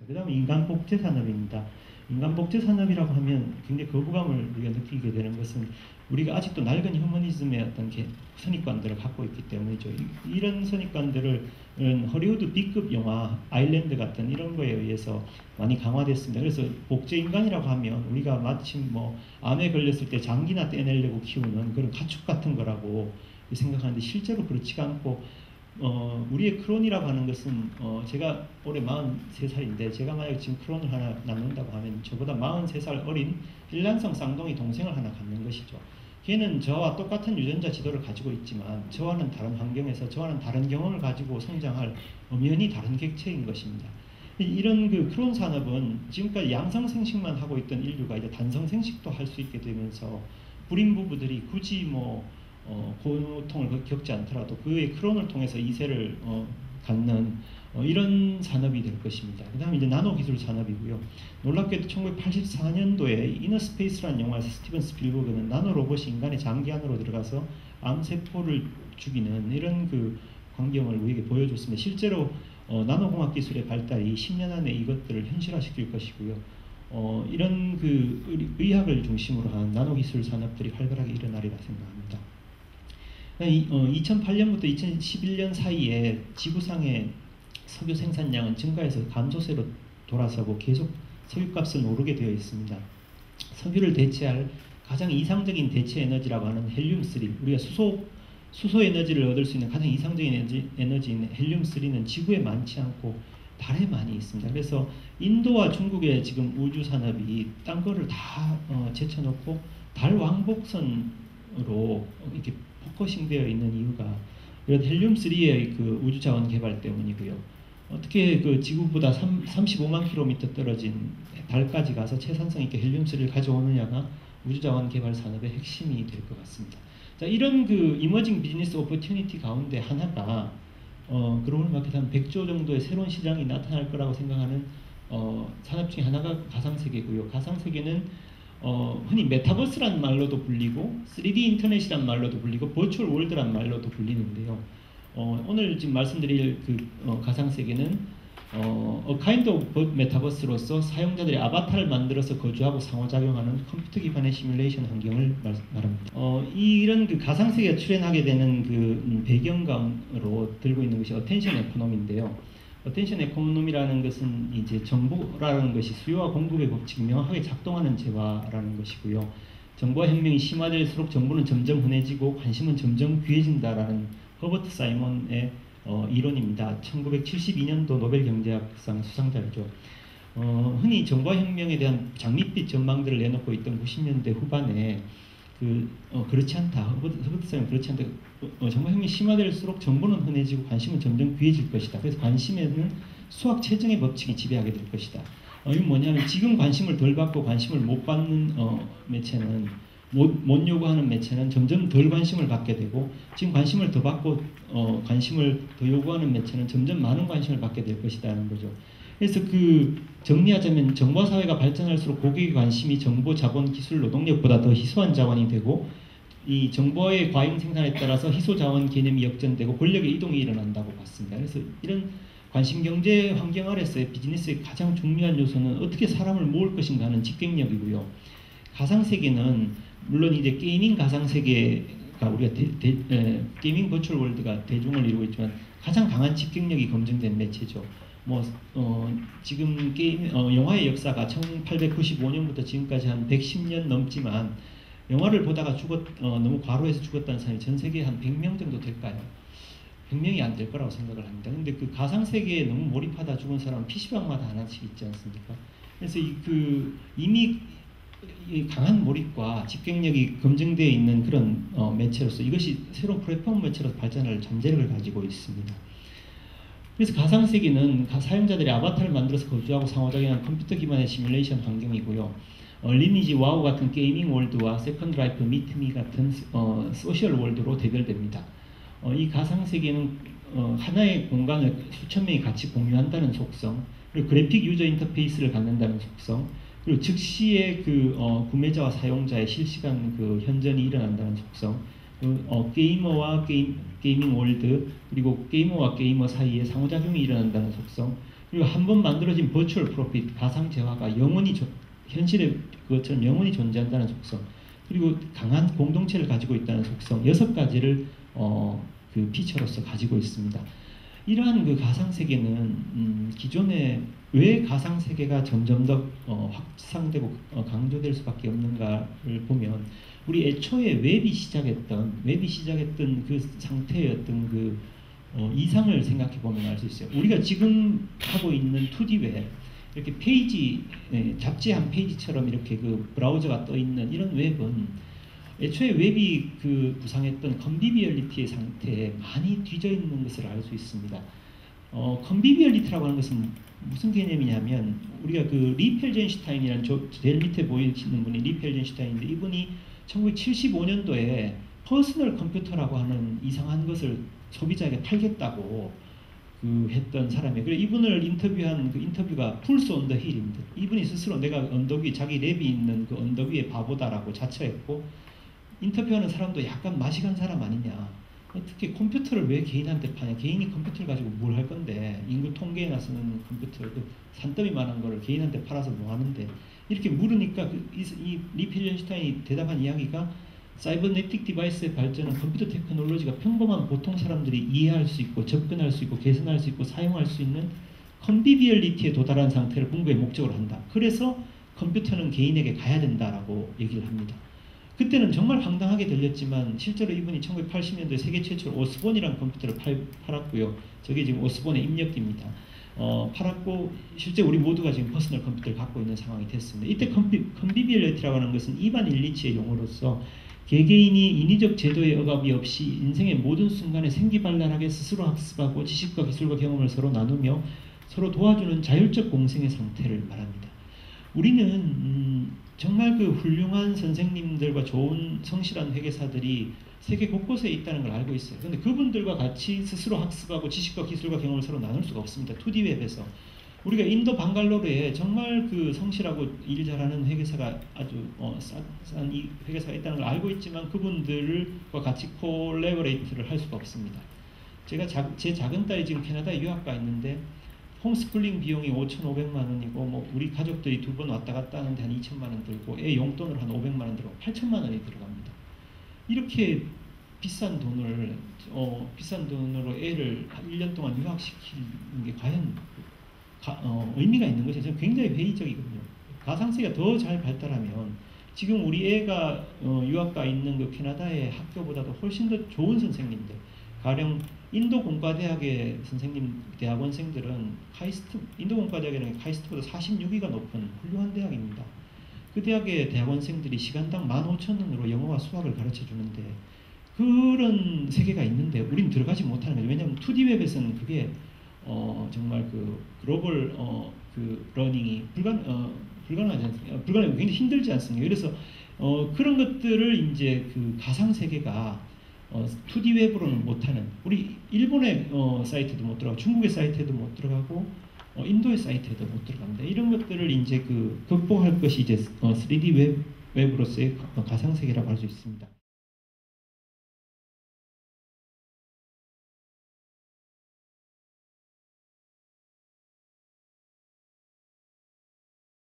그 다음에 인간복제 산업입니다. 인간복제 산업이라고 하면 굉장히 거부감을 우리가 느끼게 되는 것은 우리가 아직도 낡은 휴머니즘의 어떤 선입관들을 갖고 있기 때문이죠. 이런 선입관들을 허리우드 B급 영화 아일랜드 같은 이런 거에 의해서 많이 강화됐습니다. 그래서 복제 인간이라고 하면 우리가 마침 뭐 암에 걸렸을 때 장기나 떼내려고 키우는 그런 가축 같은 거라고 생각하는데 실제로 그렇지가 않고 우리의 크론이라고 하는 것은 제가 올해 43살인데 제가 만약 지금 크론을 하나 낳는다고 하면 저보다 43살 어린 일란성 쌍둥이 동생을 하나 갖는 것이죠. 걔는 저와 똑같은 유전자 지도를 가지고 있지만 저와는 다른 환경에서 저와는 다른 경험을 가지고 성장할 엄연히 다른 객체인 것입니다. 이런 그 크론 산업은 지금까지 양성생식만 하고 있던 인류가 이제 단성생식도 할 수 있게 되면서 불임 부부들이 굳이 뭐 고통을 겪지 않더라도 그의 크론을 통해서 이세를 갖는 이런 산업이 될 것입니다. 그 다음에 이제 나노기술 산업이고요. 놀랍게도 1984년도에 이너스페이스라는 영화에서 스티븐 스필버그는 나노로봇이 인간의 장기 안으로 들어가서 암세포를 죽이는 이런 그 광경을 우리에게 보여줬습니다. 실제로 나노공학 기술의 발달이 10년 안에 이것들을 현실화시킬 것이고요. 이런 그 의학을 중심으로 한 나노기술 산업들이 활발하게 일어나리라 생각합니다. 2008년부터 2011년 사이에 지구상의 석유 생산량은 증가해서 감소세로 돌아서고 계속 석유값은 오르게 되어 있습니다. 석유를 대체할 가장 이상적인 대체 에너지라고 하는 헬륨-3, 우리가 수소 에너지를 얻을 수 있는 가장 이상적인 에너지인 헬륨-3는 지구에 많지 않고 달에 많이 있습니다. 그래서 인도와 중국의 지금 우주 산업이 딴 거를 다 제쳐놓고 달 왕복선으로 이렇게 포커싱되어 있는 이유가 이런 헬륨-3의 그 우주 자원 개발 때문이고요. 어떻게 그 지구보다 35만 킬로미터 떨어진 달까지 가서 최산성 있게 헬륨-3를 가져오느냐가 우주 자원 개발 산업의 핵심이 될 것 같습니다. 자, 이런 그 이머징 비즈니스 오퍼튜니티 가운데 하나가 글로벌 마켓 한 100조 정도의 새로운 시장이 나타날 거라고 생각하는 산업 중에 하나가 가상세계고요. 가상세계는 흔히 메타버스란 말로도 불리고 3D 인터넷이란 말로도 불리고 버추얼 월드란 말로도 불리는데요. 오늘 지금 말씀드릴 그 가상세계는 A kind of metaverse로서 사용자들이 아바타를 만들어서 거주하고 상호작용하는 컴퓨터 기반의 시뮬레이션 환경을 말합니다. 이런 그 가상세계가 출현하게 되는 그 배경감으로 들고 있는 것이 어텐션 에코노미인데요. 어텐션 에코노미라는 것은 이제 정보라는 것이 수요와 공급의 법칙이 명확하게 작동하는 재화라는 것이고요. 정보화 혁명이 심화될수록 정보는 점점 흔해지고 관심은 점점 귀해진다라는 허버트 사이먼의 이론입니다. 1972년도 노벨 경제학상 수상자이죠. 흔히 정보화 혁명에 대한 장밋빛 전망들을 내놓고 있던 90년대 후반에 그렇지 않다. 허버트 사이먼 그렇지 않다. 정보화 혁명이 심화될수록 정보는 흔해지고 관심은 점점 귀해질 것이다. 그래서 관심에는 수학 체증의 법칙이 지배하게 될 것이다. 이건 뭐냐면 지금 관심을 덜 받고 관심을 못 받는 매체는 못 요구하는 매체는 점점 덜 관심을 받게 되고 지금 관심을 더 받고 관심을 더 요구하는 매체는 점점 많은 관심을 받게 될 것이라는 거죠. 그래서 그 정리하자면 정보 사회가 발전할수록 고객의 관심이 정보, 자본, 기술, 노동력보다 더 희소한 자원이 되고 이 정보의 과잉 생산에 따라서 희소 자원 개념이 역전되고 권력의 이동이 일어난다고 봤습니다. 그래서 이런 관심 경제 환경 아래서의 비즈니스의 가장 중요한 요소는 어떻게 사람을 모을 것인가 하는 집객력이고요. 가상세계는 물론 이제 게이밍 가상세계가 우리가 게이밍 버추얼 월드가 대중을 이루고 있지만 가장 강한 집객력이 검증된 매체죠. 지금 영화의 역사가 1895년부터 지금까지 한 110년 넘지만 영화를 보다가 너무 과로해서 죽었다는 사람이 전 세계에 한 100명 정도 될까요? 100명이 안 될 거라고 생각을 합니다. 근데 그 가상세계에 너무 몰입하다 죽은 사람은 PC방마다 하나씩 있지 않습니까? 그래서 이미 강한 몰입과 집객력이 검증되어 있는 그런 매체로서 이것이 새로운 플랫폼 매체로 발전할 잠재력을 가지고 있습니다. 그래서 가상세계는 사용자들이 아바타를 만들어서 거주하고 상호작용하는 컴퓨터 기반의 시뮬레이션 환경이고요. 리니지 와우 같은 게이밍 월드와 세컨드 라이프 미트미 같은 소셜 월드로 대별됩니다. 이 가상세계는 하나의 공간을 수천 명이 같이 공유한다는 속성, 그리고 그래픽 유저 인터페이스를 갖는다는 속성, 그리고 즉시의 구매자와 사용자의 실시간 현전이 일어난다는 속성, 게이머와 게이밍 월드, 그리고 게이머와 게이머 사이에 상호작용이 일어난다는 속성, 그리고 한번 만들어진 버추얼 프로핏 가상 재화가 영원히 현실의 그것처럼 영원히 존재한다는 속성, 그리고 강한 공동체를 가지고 있다는 속성, 6가지를 그 피처로서 가지고 있습니다. 이러한 그 가상 세계는 기존에 왜 가상 세계가 점점 더 확산되고 강조될 수밖에 없는가를 보면, 우리 애초에 웹이 시작했던 그 상태의 어떤 그 이상을 생각해 보면 알 수 있어요. 우리가 지금 하고 있는 2D 웹, 이렇게 페이지, 잡지 한 페이지처럼 이렇게 그 브라우저가 떠 있는 이런 웹은 애초에 웹이 그 구상했던 컨비비얼리티의 상태에 많이 뒤져 있는 것을 알 수 있습니다. 컨비비얼리티라고 하는 것은 무슨 개념이냐면, 우리가 그 리펠젠슈타인이라는 제일 밑에 보이시는 분이 리펠젠슈타인인데, 이분이 1975년도에 퍼스널 컴퓨터라고 하는 이상한 것을 소비자에게 팔겠다고 그 했던 사람이에요. 그래서 이분을 인터뷰한 그 인터뷰가 풀스 온 더 힐입니다. 이분이 스스로 내가 언덕 위, 자기 랩이 있는 그 언덕 위에 바보다라고 자처했고, 인터뷰하는 사람도 약간 마시간 사람 아니냐. 특히 컴퓨터를 왜 개인한테 파냐. 개인이 컴퓨터를 가지고 뭘 할 건데, 인구 통계에나 쓰는 컴퓨터, 그 산더미만한 거를 개인한테 팔아서 뭐 하는데, 이렇게 물으니까 이 리펠젠슈타인이 대답한 이야기가, 사이버네틱 디바이스의 발전은 컴퓨터 테크놀로지가 평범한 보통 사람들이 이해할 수 있고 접근할 수 있고 개선할 수 있고 사용할 수 있는 컨비비얼리티에 도달한 상태를 공부의 목적으로 한다. 그래서 컴퓨터는 개인에게 가야 된다라고 얘기를 합니다. 그때는 정말 황당하게 들렸지만, 실제로 이분이 1980년도에 세계 최초로 오스본이라는 컴퓨터를 팔았고요. 저게 지금 오스본의 입력기입니다. 팔았고, 실제 우리 모두가 지금 퍼스널 컴퓨터를 갖고 있는 상황이 됐습니다. 이때 컨비비얼리티라고 하는 것은 이반 일리치의 용어로서, 개개인이 인위적 제도의 억압이 없이 인생의 모든 순간에 생기발랄하게 스스로 학습하고 지식과 기술과 경험을 서로 나누며 서로 도와주는 자율적 공생의 상태를 말합니다. 우리는 정말 그 훌륭한 선생님들과 좋은 성실한 회계사들이 세계 곳곳에 있다는 걸 알고 있어요. 그런데 그분들과 같이 스스로 학습하고 지식과 기술과 경험을 서로 나눌 수가 없습니다. 2D 웹에서. 우리가 인도 방갈로르에 정말 그 성실하고 일 잘하는 회계사가 아주 싼 이 회계사가 있다는 걸 알고 있지만, 그분들과 같이 콜래버레이트를 할 수가 없습니다. 제가 제 작은 딸이 지금 캐나다에 유학 가 있는데, 홈스쿨링 비용이 5,500만 원이고, 뭐 우리 가족들이 2번 왔다 갔다 하는데 한 2천만 원 들고, 애 용돈으로 한 500만 원 들고 8천만 원이 들어갑니다. 이렇게 비싼 돈으로 애를 1년 동안 유학시키는 게 과연 의미가 있는 것이 저는 굉장히 회의적이거든요. 가상세계가 더 잘 발달하면, 지금 우리 애가 유학 가 있는 그 캐나다의 학교보다도 훨씬 더 좋은 선생님들, 가령 인도 공과대학의 선생님, 대학원생들은 인도 공과대학이라는 게 카이스트보다 46위가 높은 훌륭한 대학입니다. 그 대학의 대학원생들이 시간당 15,000원으로 영어와 수학을 가르쳐 주는데, 그런 세계가 있는데 우리는 들어가지 못하는 거죠. 왜냐하면 2D 웹에서는 그게 정말 그 글로벌 그 러닝이 불가능하지 않습니까? 굉장히 힘들지 않습니까? 그래서 그런 것들을 이제 그 가상 세계가 2D 웹으로는 못하는, 우리 일본의 사이트도 못 들어가고 중국의 사이트에도 못 들어가고 인도의 사이트에도 못 들어갑니다. 이런 것들을 이제 그 극복할 것이 이제 3D 웹으로서의 가상 세계라고 할 수 있습니다.